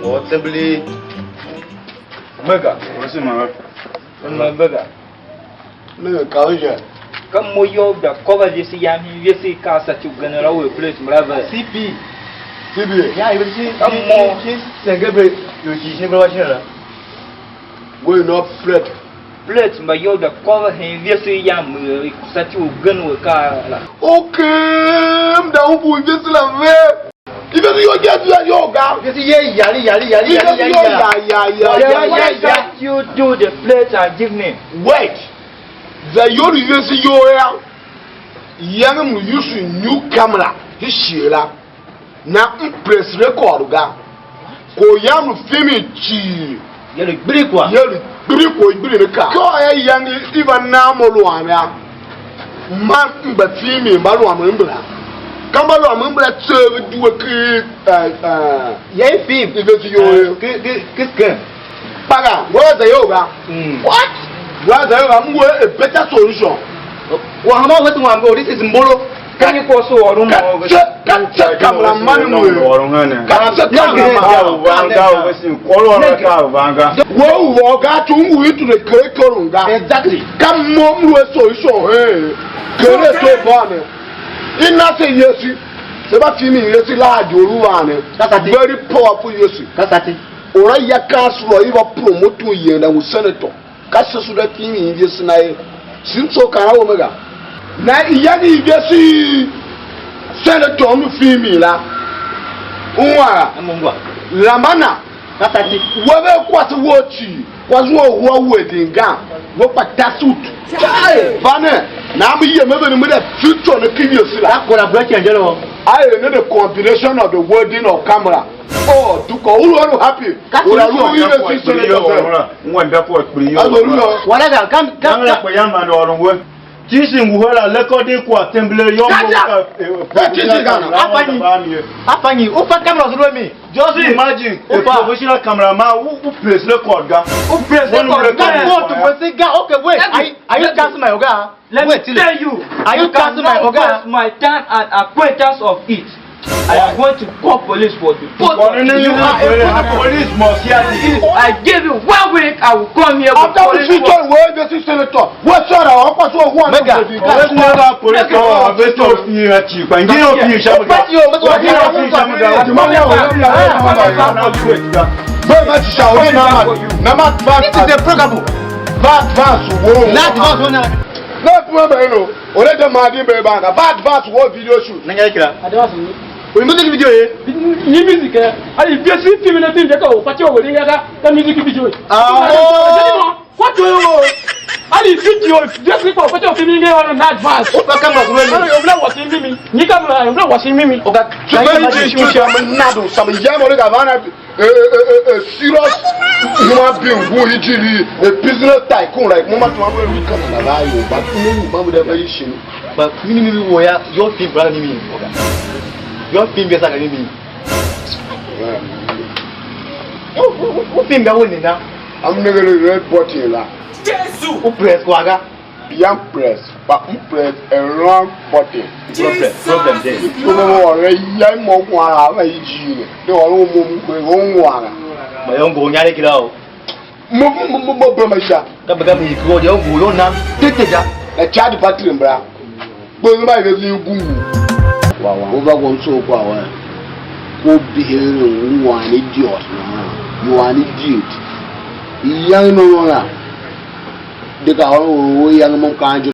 or simply mega. What's in my Mega. No, Kaja. Come more yo the cover this young you see cars that you're gonna always place brother. CP. Yeah, you see come more Gabriel, you see never watch her. We're not fret. plates but yo the cover him you see young that you gun with car. Okay, down for this love. Even you get yoga. You see, yeah. You do the plates and give me. Wait. The you see young use new camera. His Sheila. Now press record. Go young film chi. You're a brick one. You're a car. Go young even now more man but female Baluam. Kambalu amembra tse du ke Yay film because you kiss paga what the yoga what the yoga a better solution wa hama wetu wango this is mbolo kan you ko so orun mo kan camera man mo orun hana kan camera wanga wesin koro na ka wanga wo ga tun wi to the kekorunga exactly kam mo mo solution kere to bone ina say yesu se ba fi mi yesu laajo ruwa ne very powerful yesu kasati ora ya kaslo iba promote yen na senator kasesu da fi mi yesu na e sinso kara omega na iya ni yesu senator mu fi mi la unwa amungwa lamana kasati wo be kwati wo chi kwazo wo wedinga wo patasut bane na am ye mebe ni me the future no kiwi la collaborate and jelo I know the combination of the wording of camera oh to ko who are happy we are really the senator wanda ko ekuri yo wala ga kam ko yamba do orun we tisi nguhela recording ko assembly yo afanyi ufa camera zuru mi just imagine a professional cameraman who plays record ga who plays record go to press ga okay wait are you cancel my oga let me tell you are you cancel my oga my time and acquaintance of it I am going to call police for the police must hear this. I give you 1 week I will come here with police future wey the senator what sort of what so one mega let's never police go best of you chief and you know you shamu ga very much shall we na this is the program bad wo not problem no ore de ma di be ba bad wo video shoot na kira advance ni we music video ni music ali besi film na film ka o pati o we nga ka music video what do you ali video besi ko pati o film nga na advance o ka camera so we o bla watching mimi ni camera o bla watching mimi o ka na do some yam o ga bana serious human being who injury a business tycoon like mama to am we come na ba yo but no ma we dey very shame but mimi wo ya your film brother mimi oga your film be saka mimi o film ga woni na am nigga red button la Jesus o press ko aga young press but press a wrong button problem there no ore ya mo kwa ara yi ji de oro mo ko won wa ma yo ngo nyare kila o mo ba ma sha ka ba mi ko de ngo yo na teteja na charge battery mbra gbo ma be ni gungu wa o ba go so kwa wa ko behave nwa ni idiot na you are an idiot yan no na de ka o yan mo kan